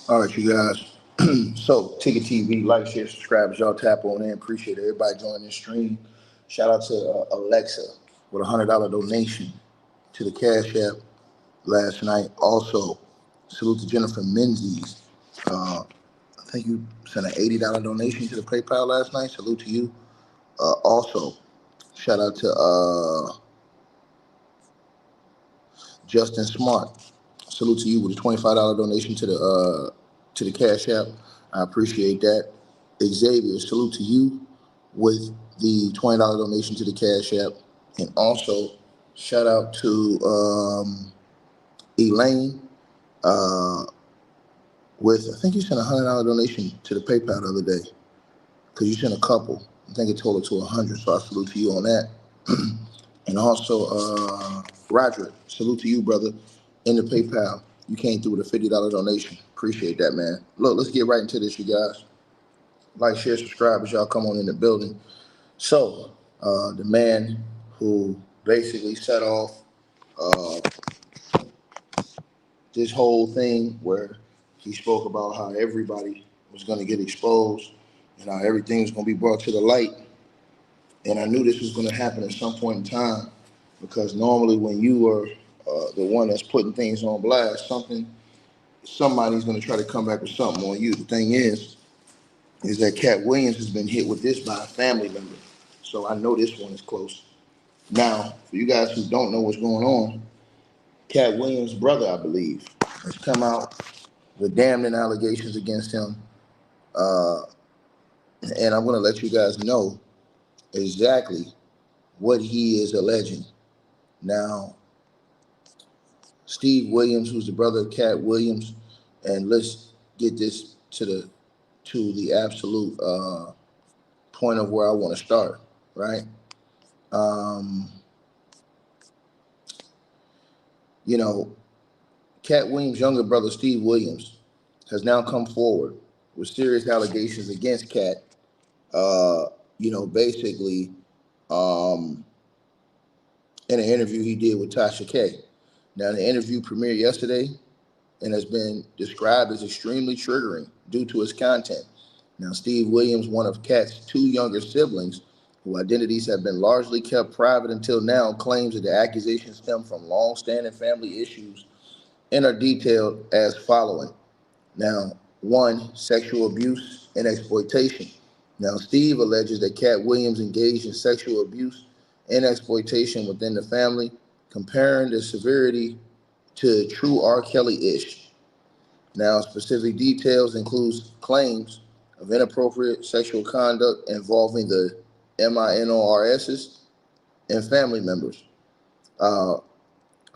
All right, you guys. So, Ticket TV, like, share, subscribe. As y'all tap on in, appreciate everybody joining the stream. Shout out to Alexa with $100 donation to the Cash App last night. Also, salute to Jennifer Menzies. I think you sent an $80 donation to the PayPal last night. Salute to you. Also, shout out to Justin Smart. Salute to you with a $25 donation to the Cash App. I appreciate that. Xavier, salute to you with the $20 donation to the Cash App. And also, shout out to Elaine uh, with, I think you sent a $100 donation to the PayPal the other day because you sent a couple. I think it totaled to 100, so I salute to you on that. And also, Roderick, salute to you, brother, in the PayPal. You came through with a $50 donation. Appreciate that, man. Look, let's get right into this, you guys. Like, share, subscribe as y'all come on in the building. So, the man who basically set off uh, this whole thing where he spoke about how everybody was going to get exposed and how everything was going to be brought to the light. And I knew this was going to happen at some point in time because normally when you are the one that's putting things on blast, somebody's going to try to come back with something on you. The thing is that Cat Williams has been hit with this by a family member, so I know this one is close. Now, for you guys who don't know what's going on, Cat Williams' brother, I believe, has come out with damning allegations against him, uh, and I'm going to let you guys know exactly what he is alleging. Now, Steve Williams, who's the brother of Cat Williams, and let's get this to the absolute point of where I want to start, right? Um, you know, Cat Williams' younger brother, Steve Williams, has now come forward with serious allegations against Cat. Uh, basically, um, in an interview he did with Tasha K. Now, the interview premiered yesterday and has been described as extremely triggering due to its content. Now, Steve Williams, one of Katt's two younger siblings, whose identities have been largely kept private until now, claims that the accusations stem from long-standing family issues and are detailed as following. Now, one, sexual abuse and exploitation. Now, Steve alleges that Katt Williams engaged in sexual abuse and exploitation within the family, comparing the severity to true R. Kelly-ish. Now, specific details includes claims of inappropriate sexual conduct involving the MINORSs and family members, uh,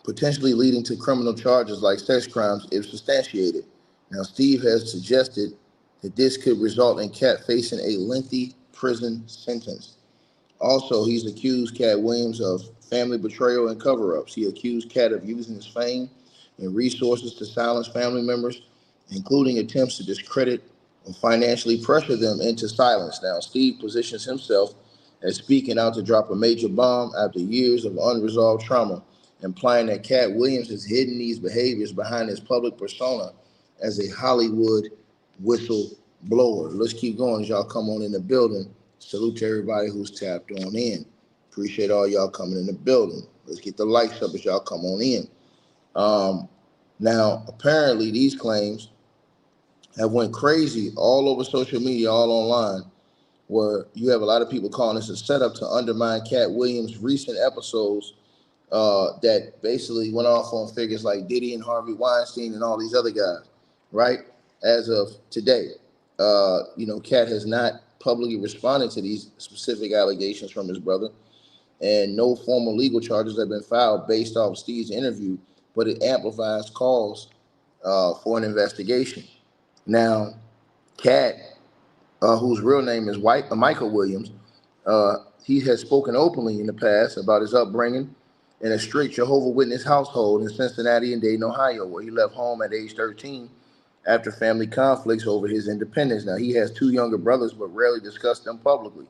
potentially leading to criminal charges like sex crimes if substantiated. Now, Steve has suggested that this could result in Katt facing a lengthy prison sentence. Also, he's accused Katt Williams of family betrayal and cover-ups. He accused Katt of using his fame and resources to silence family members, including attempts to discredit or financially pressure them into silence. Now, Steve positions himself as speaking out to drop a major bomb after years of unresolved trauma, implying that Katt Williams has hidden these behaviors behind his public persona as a Hollywood whistleblower. Let's keep going as y'all come on in the building. Salute to everybody who's tapped on in. Appreciate all y'all coming in the building. Let's get the lights up as y'all come on in. Um, Now, apparently, these claims have went crazy all over social media, all online, where you have a lot of people calling this a setup to undermine Cat Williams' recent episodes that basically went off on figures like Diddy and Harvey Weinstein and all these other guys, right? As of today, Cat has not publicly responded to these specific allegations from his brother, and no formal legal charges have been filed based off Steve's interview, but it amplifies calls for an investigation. Now, Cat, whose real name is Michael Williams, he has spoken openly in the past about his upbringing in a strict Jehovah Witness household in Cincinnati and Dayton, Ohio, where he left home at age 13 after family conflicts over his independence. Now, he has two younger brothers, but rarely discussed them publicly.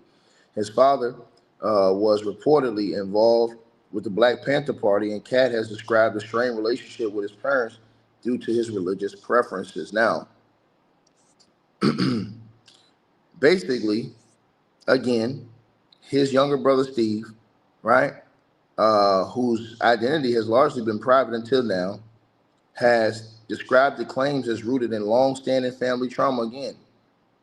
His father was reportedly involved with the Black Panther Party, and Cat has described a strained relationship with his parents due to his religious preferences. Now, Basically, again, his younger brother Steve, right, whose identity has largely been private until now, has described the claims as rooted in long-standing family trauma again.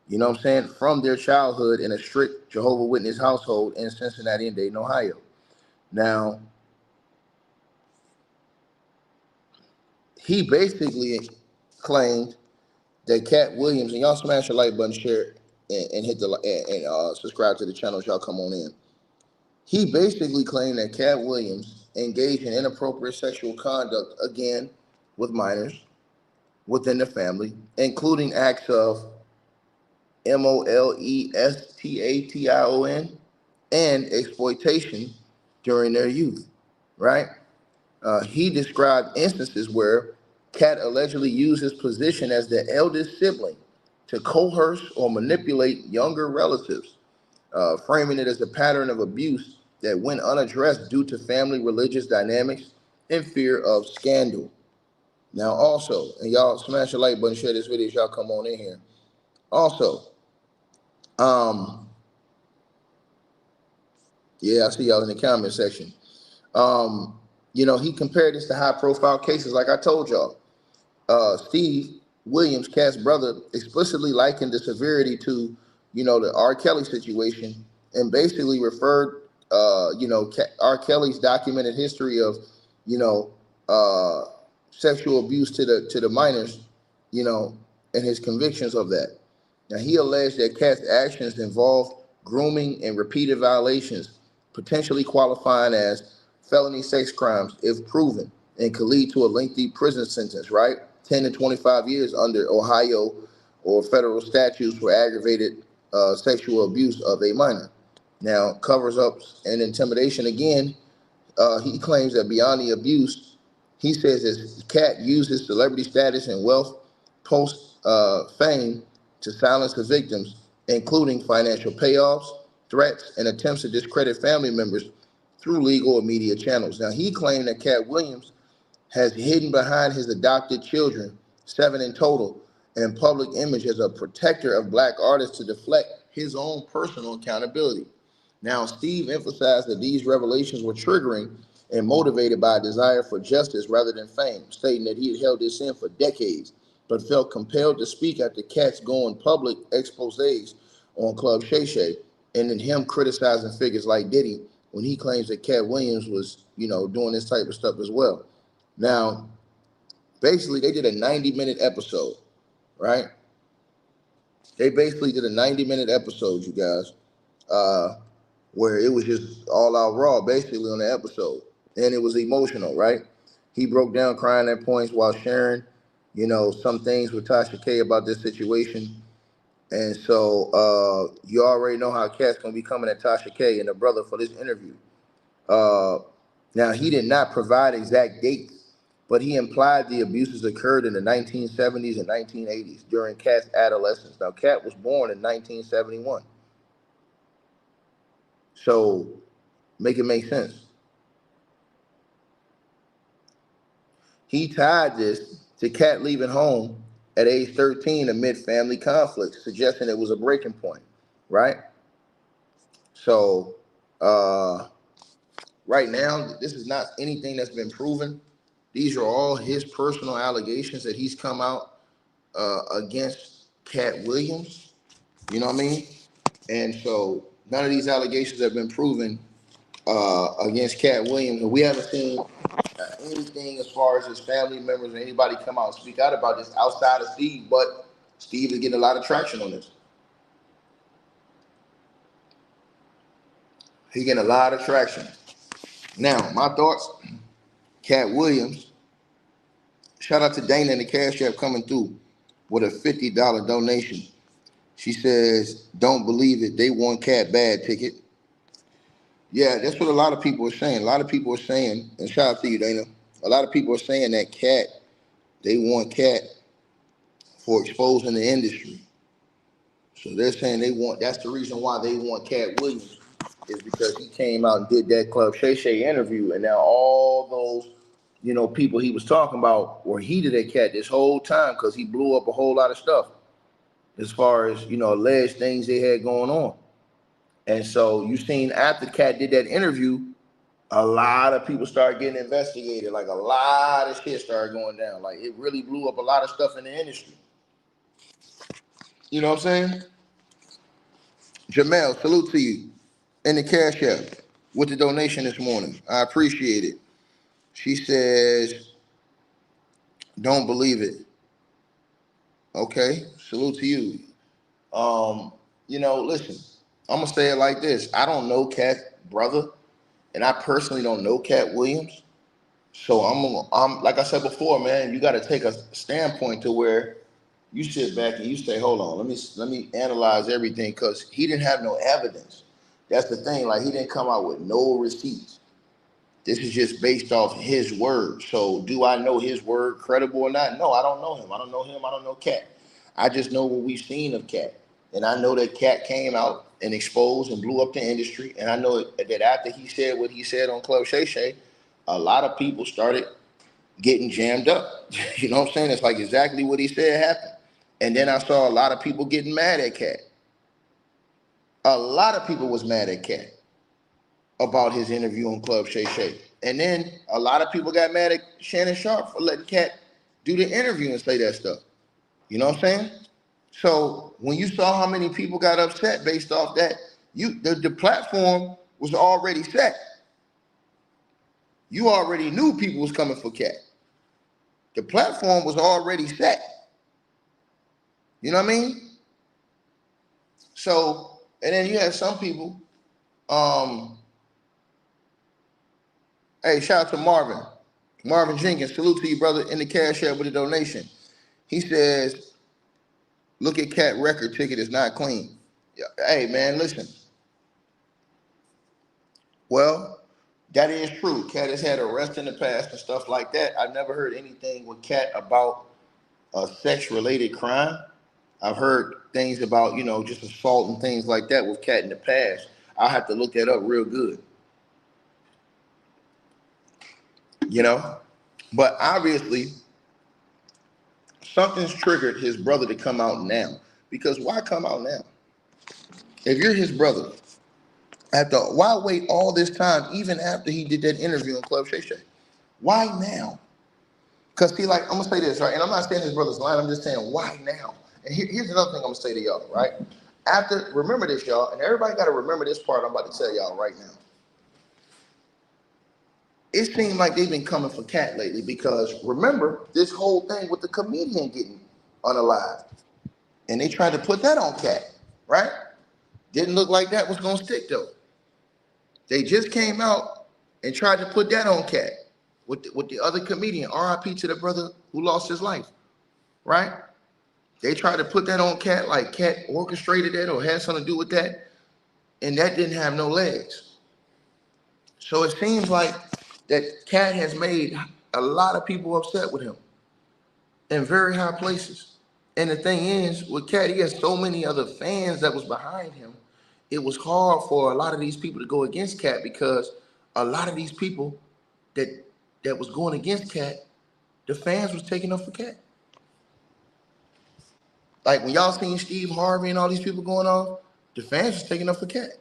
You know what I'm saying? From their childhood in a strict Jehovah Witness household in Cincinnati and Dayton, Ohio. Now, he basically claimed that Katt Williams, and y'all smash the like button, share, and hit the and subscribe to the channel as y'all come on in. He basically claimed that Katt Williams engaged in inappropriate sexual conduct again with minors within the family, including acts of molestation and exploitation during their youth, right? He described instances where Katt allegedly used his position as the eldest sibling to coerce or manipulate younger relatives, framing it as a pattern of abuse that went unaddressed due to family religious dynamics and fear of scandal. Now, also, and y'all smash the like button, share this video as y'all come on in here. Also, um, yeah, I see y'all in the comment section. He compared this to high profile cases, like I told y'all. Steve Williams, Katt's brother, explicitly likened the severity to, the R. Kelly situation, and basically referred, R. Kelly's documented history of, you know, uh, sexual abuse to the minors, you know, and his convictions of that. Now, he alleged that Katt's actions involved grooming and repeated violations, potentially qualifying as felony sex crimes if proven, and could lead to a lengthy prison sentence, right? 10 to 25 years under Ohio or federal statutes for aggravated sexual abuse of a minor. Now, covers up and intimidation again. He claims that beyond the abuse, he says that Katt used his celebrity status and wealth post fame to silence the victims, including financial payoffs, threats, and attempts to discredit family members through legal or media channels. Now, he claimed that Katt Williams has hidden behind his adopted children, 7 in total, and public image as a protector of black artists to deflect his own personal accountability. Now, Steve emphasized that these revelations were triggering and motivated by a desire for justice rather than fame, stating that he had held this in for decades, but felt compelled to speak after Katt's going public exposés on Club Shay Shay, and then him criticizing figures like Diddy when he claims that Katt Williams was, doing this type of stuff as well. Now, basically, they did a 90-minute episode, right? They basically did a 90-minute episode, you guys, where it was just all out raw, basically, on the episode. And it was emotional, right? He broke down crying at points while sharing, some things with Tasha K about this situation. And so you already know how Katt's going to be coming at Tasha K and the brother for this interview. Now, he did not provide exact dates, but he implied the abuses occurred in the 1970s and 1980s during Katt's adolescence. Now, Katt was born in 1971. So make it make sense. He tied this to Katt leaving home at age 13 amid family conflicts, suggesting it was a breaking point, right? So right now, this is not anything that's been proven. These are all his personal allegations that he's come out against Katt Williams. You know what I mean? And so none of these allegations have been proven against Katt Williams. And we haven't seen anything as far as his family members or anybody come out and speak out about this outside of Steve. But Steve is getting a lot of traction on this. He's getting a lot of traction. Now, my thoughts, Katt Williams, shout out to Dana and the Cash App coming through with a $50 donation. She says, don't believe it. They want Katt bad ticket. Yeah, that's what a lot of people are saying. A lot of people are saying, and shout out to you, Dana. A lot of people are saying that they want Katt for exposing the industry. So they're saying that's the reason why they want Katt Williams, is because he came out and did that Club Shay Shay interview, and now all those, people he was talking about were heated at Katt this whole time because he blew up a whole lot of stuff. as far as, alleged things they had going on. And so you seen after Katt did that interview, a lot of people started getting investigated. Like a lot of shit started going down. Like it really blew up a lot of stuff in the industry. You know what I'm saying? Jamel, salute to you in the Cash App with the donation this morning. I appreciate it. She says, don't believe it. Okay, salute to you. Listen, I'm gonna say it like this. I don't know Katt's brother, and I personally don't know Katt Williams. So I'm like I said before, man, you gotta take a standpoint to where you sit back and you say, hold on, let me analyze everything, because he didn't have no evidence. That's the thing, like he didn't come out with no receipts. This is just based off his word. So do I know his word credible or not? No, I don't know him. I don't know him. I don't know Katt. I just know what we've seen of Katt. And I know that Katt came out and exposed and blew up the industry. And I know that after he said what he said on Club Shay Shay, a lot of people started getting jammed up. You know what I'm saying? It's like exactly what he said happened. And then I saw a lot of people getting mad at Katt. A lot of people was mad at Katt about his interview on Club Shay Shay. And then a lot of people got mad at Shannon Sharp for letting Katt do the interview and say that stuff. You know what I'm saying? So when you saw how many people got upset based off that, the platform was already set. You already knew people was coming for Katt. The platform was already set. You know what I mean? So, and then you had some people, hey, shout out to Marvin. Marvin Jenkins, salute to you, brother, in the Cash App with a donation. He says, look at Katt record ticket, is not clean. Yeah, hey, man, listen. Well, that is true. Katt has had arrests in the past and stuff like that. I've never heard anything with Katt about a sex-related crime. I've heard things about, just assault and things like that with Katt in the past. I'll have to look that up real good. But obviously, something's triggered his brother to come out now. Because why come out now? If you're his brother, why wait all this time, even after he did that interview on Club Shay Shay? Why now? Because see, like, I'm gonna say this, right? And I'm not saying his brother's lying, I'm just saying, why now? And here's another thing I'm gonna say to y'all, right? Remember this, y'all, and everybody gotta remember this part I'm about to tell y'all right now. It seems like they've been coming for Katt lately, because remember this whole thing with the comedian getting unalived. And they tried to put that on Katt, right? Didn't look like that was gonna stick though. They just came out and tried to put that on Katt with the other comedian, RIP to the brother who lost his life, right? They tried to put that on Katt, like Katt orchestrated that or had something to do with that, and that didn't have no legs. So it seems like that Katt has made a lot of people upset with him in very high places. And the thing is, with Katt, he has so many other fans that was behind him. It was hard for a lot of these people to go against Katt, because a lot of these people that was going against Katt, the fans was taking up for Katt. Like when y'all seen Steve Harvey and all these people going off, the fans was taking up for Katt.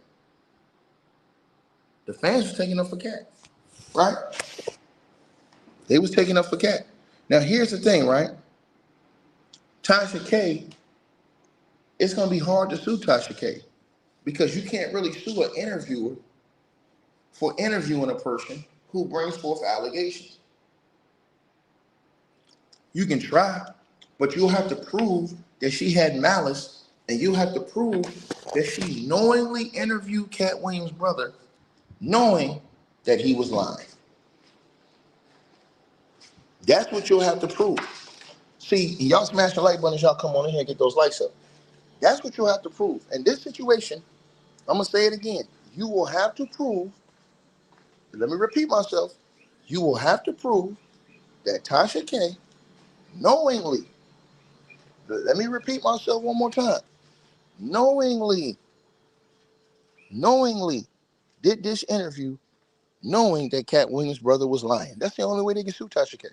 The fans was taking up for Katt, right? They was taking up for Katt. Now here's the thing, right? Tasha K, it's gonna be hard to sue Tasha K, because you can't really sue an interviewer for interviewing a person who brings forth allegations. You can try, but you'll have to prove that she had malice, and you'll have to prove that she knowingly interviewed Katt Williams' brother, knowing that he was lying. That's what you'll have to prove. See, y'all smash the like button as y'all come on in here and get those likes up. That's what you'll have to prove. In this situation, I'm going to say it again. You will have to prove, let me repeat myself, you will have to prove that Tasha K knowingly, let me repeat myself one more time, knowingly did this interview knowing that Katt Williams' brother was lying. That's the only way they can sue Tasha K.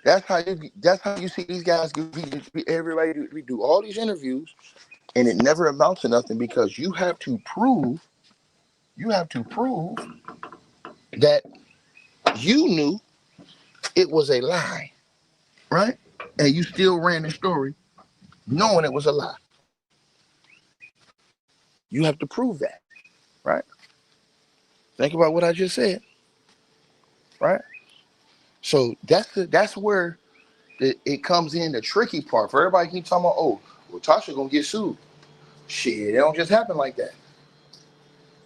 That's how you see these guys. Everybody, we do all these interviews, and it never amounts to nothing because you have to prove that you knew it was a lie, right? And you still ran the story knowing it was a lie. You have to prove that, right? Think about what I just said, right? So that's where it comes in the tricky part. For everybody keep talking about, oh, well, Tasha gonna get sued. Shit, it don't just happen like that.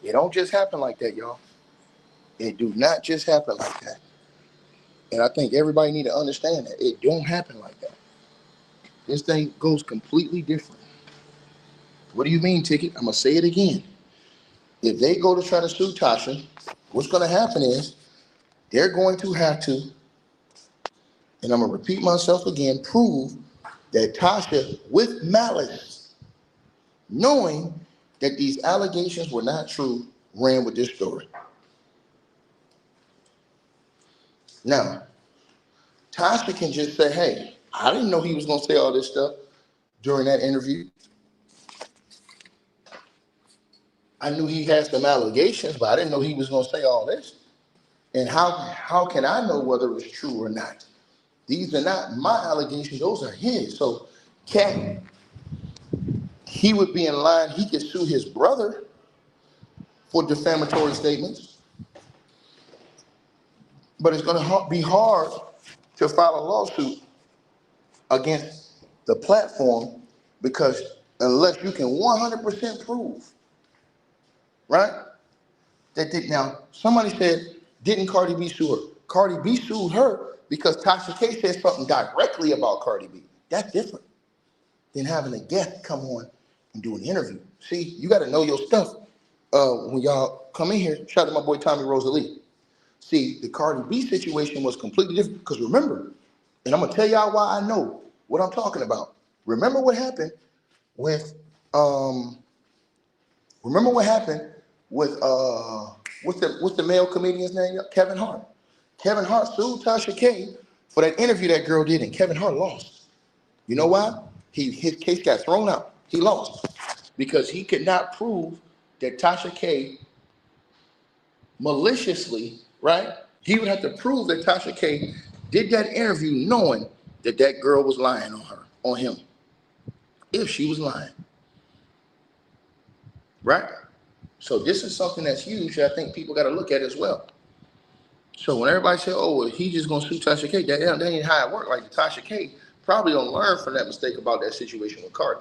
It don't just happen like that, y'all. It do not just happen like that. And I think everybody need to understand that. It don't happen like that. This thing goes completely different. What do you mean, Ticket? I'm gonna say it again. If they go to try to sue Tasha, what's gonna happen is they're going to have to, and I'm gonna repeat myself again, prove that Tasha, with malice, knowing that these allegations were not true, ran with this story. Now, Tasha can just say, hey, I didn't know he was going to say all this stuff during that interview. I knew he had some allegations, but I didn't know he was going to say all this. And how can I know whether it's true or not? These are not my allegations, those are his. So Katt, he would be in line, he could sue his brother for defamatory statements, but it's going to be hard to file a lawsuit against the platform because unless you can 100% prove, right? Now, somebody said, didn't Cardi B sue her? Cardi B sued her because Tasha K said something directly about Cardi B. That's different than having a guest come on and do an interview. See, you got to know your stuff when y'all come in here. Shout out to my boy Tommy Rosalie. See, the Cardi B situation was completely different because remember, and I'm going to tell y'all why I know what I'm talking about. Remember what happened with um, Remember what happened with what's the male comedian's name? Kevin Hart. Kevin Hart sued Tasha K for that interview that girl did, and Kevin Hart lost. You know why? His case got thrown out. He lost because he could not prove that Tasha K maliciously, right? He would have to prove that Tasha K did that interview knowing that that girl was lying on him, if she was lying, right? So this is something that's huge that I think people got to look at as well. So when everybody say, "Oh, well, he just gonna sue Tasha K," that ain't how it worked. Like Tasha K probably don't learn from that mistake about that situation with Cardi.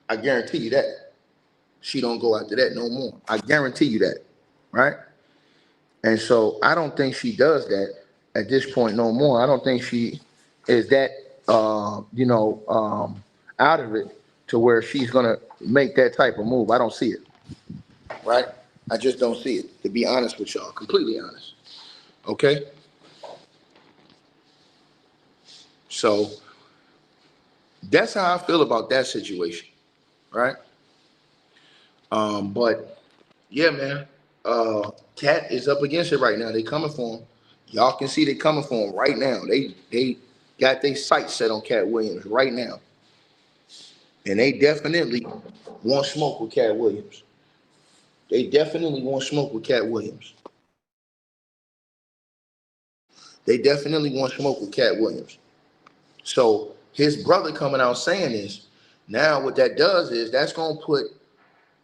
I guarantee you that she don't go after that no more. I guarantee you that, right? And so I don't think she does that at this point no more. I don't think she is that out of it to where she's gonna make that type of move. I don't see it, right? I just don't see it. To be honest with y'all, completely honest. Okay, so that's how I feel about that situation, right? But yeah, man, Katt is up against it right now. They coming for him. Y'all can see they coming for him right now. They got their sights set on Katt Williams right now, and they definitely want smoke with Katt Williams. They definitely want smoke with Katt Williams. They definitely want smoke with Katt Williams. So his brother coming out saying this, now what that does is that's gonna put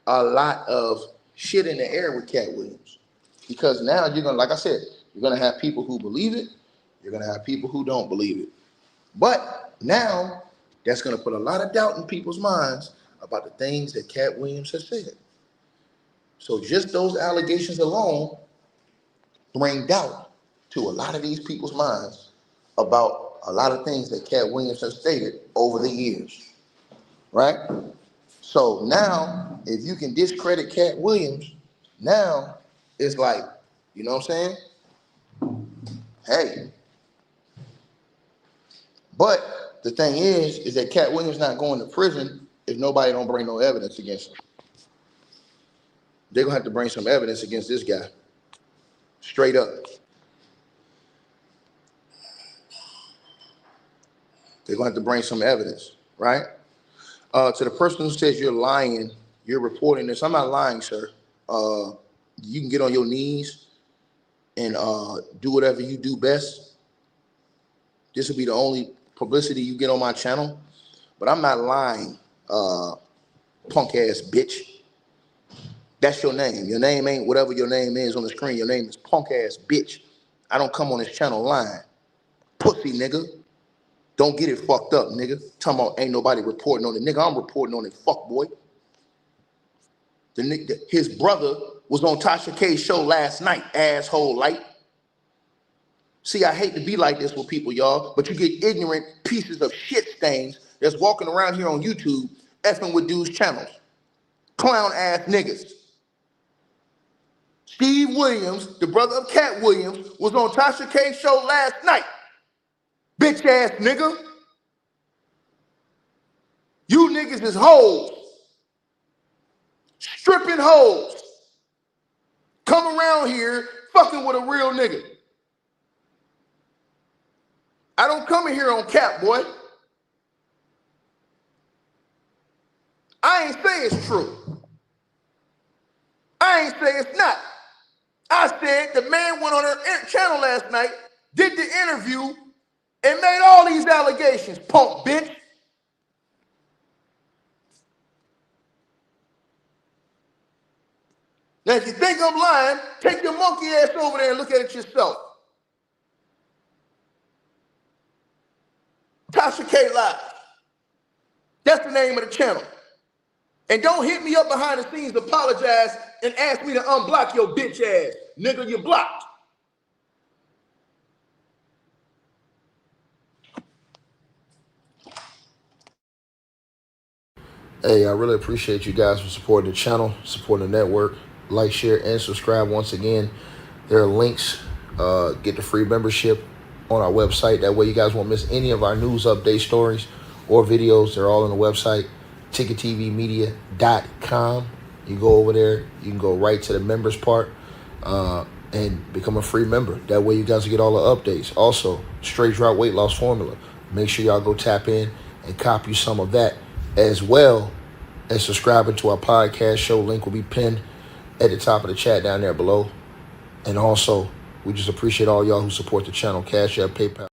a lot of shit in the air with Katt Williams. Because now you're gonna, like I said, you're gonna have people who believe it, you're gonna have people who don't believe it. But now that's gonna put a lot of doubt in people's minds about the things that Katt Williams has said. So just those allegations alone bring doubt to a lot of these people's minds about a lot of things that Katt Williams has stated over the years, right? So now, if you can discredit Katt Williams, now it's like, you know what I'm saying? Hey, but the thing is that Katt Williams not going to prison if nobody don't bring no evidence against him. They're gonna have to bring some evidence against this guy, straight up. They're gonna have to bring some evidence, right? To the person who says you're lying, you're reporting this. I'm not lying, sir. You can get on your knees and do whatever you do best. This will be the only publicity you get on my channel, but I'm not lying, punk ass bitch. That's your name. Your name ain't whatever your name is on the screen. Your name is punk ass bitch. I don't come on this channel lying. Pussy nigga. Don't get it fucked up, nigga. Talking about ain't nobody reporting on it. Nigga, I'm reporting on it, fuck boy. His brother was on Tasha K's show last night, asshole light. See, I hate to be like this with people, y'all, but you get ignorant pieces of shit stains that's walking around here on YouTube effing with dudes' channels. Clown ass niggas. Steve Williams, the brother of Katt Williams, was on Tasha K's show last night. Bitch ass nigga. You niggas is hoes. Stripping hoes. Come around here fucking with a real nigga. I don't come in here on cap, boy. I ain't say it's true. I ain't say it's not. I said the man went on her channel last night, did the interview, and made all these allegations, punk bitch. Now, if you think I'm lying, take your monkey ass over there and look at it yourself. Tasha K Live. That's the name of the channel. And don't hit me up behind the scenes, apologize, and ask me to unblock your bitch ass. Nigga, you blocked. Hey, I really appreciate you guys for supporting the channel, supporting the network. Like, share, and subscribe once again. There are links. Get the free membership on our website. That way you guys won't miss any of our news update stories or videos. They're all on the website, ticketvmedia.com. You go over there. You can go right to the members part and become a free member. That way you guys will get all the updates. Also, Straight Drought Weight Loss Formula. Make sure y'all go tap in and copy some of that, as well as subscribing to our podcast show. Link will be pinned at the top of the chat down there below. And also, we just appreciate all y'all who support the channel. Cash App, PayPal.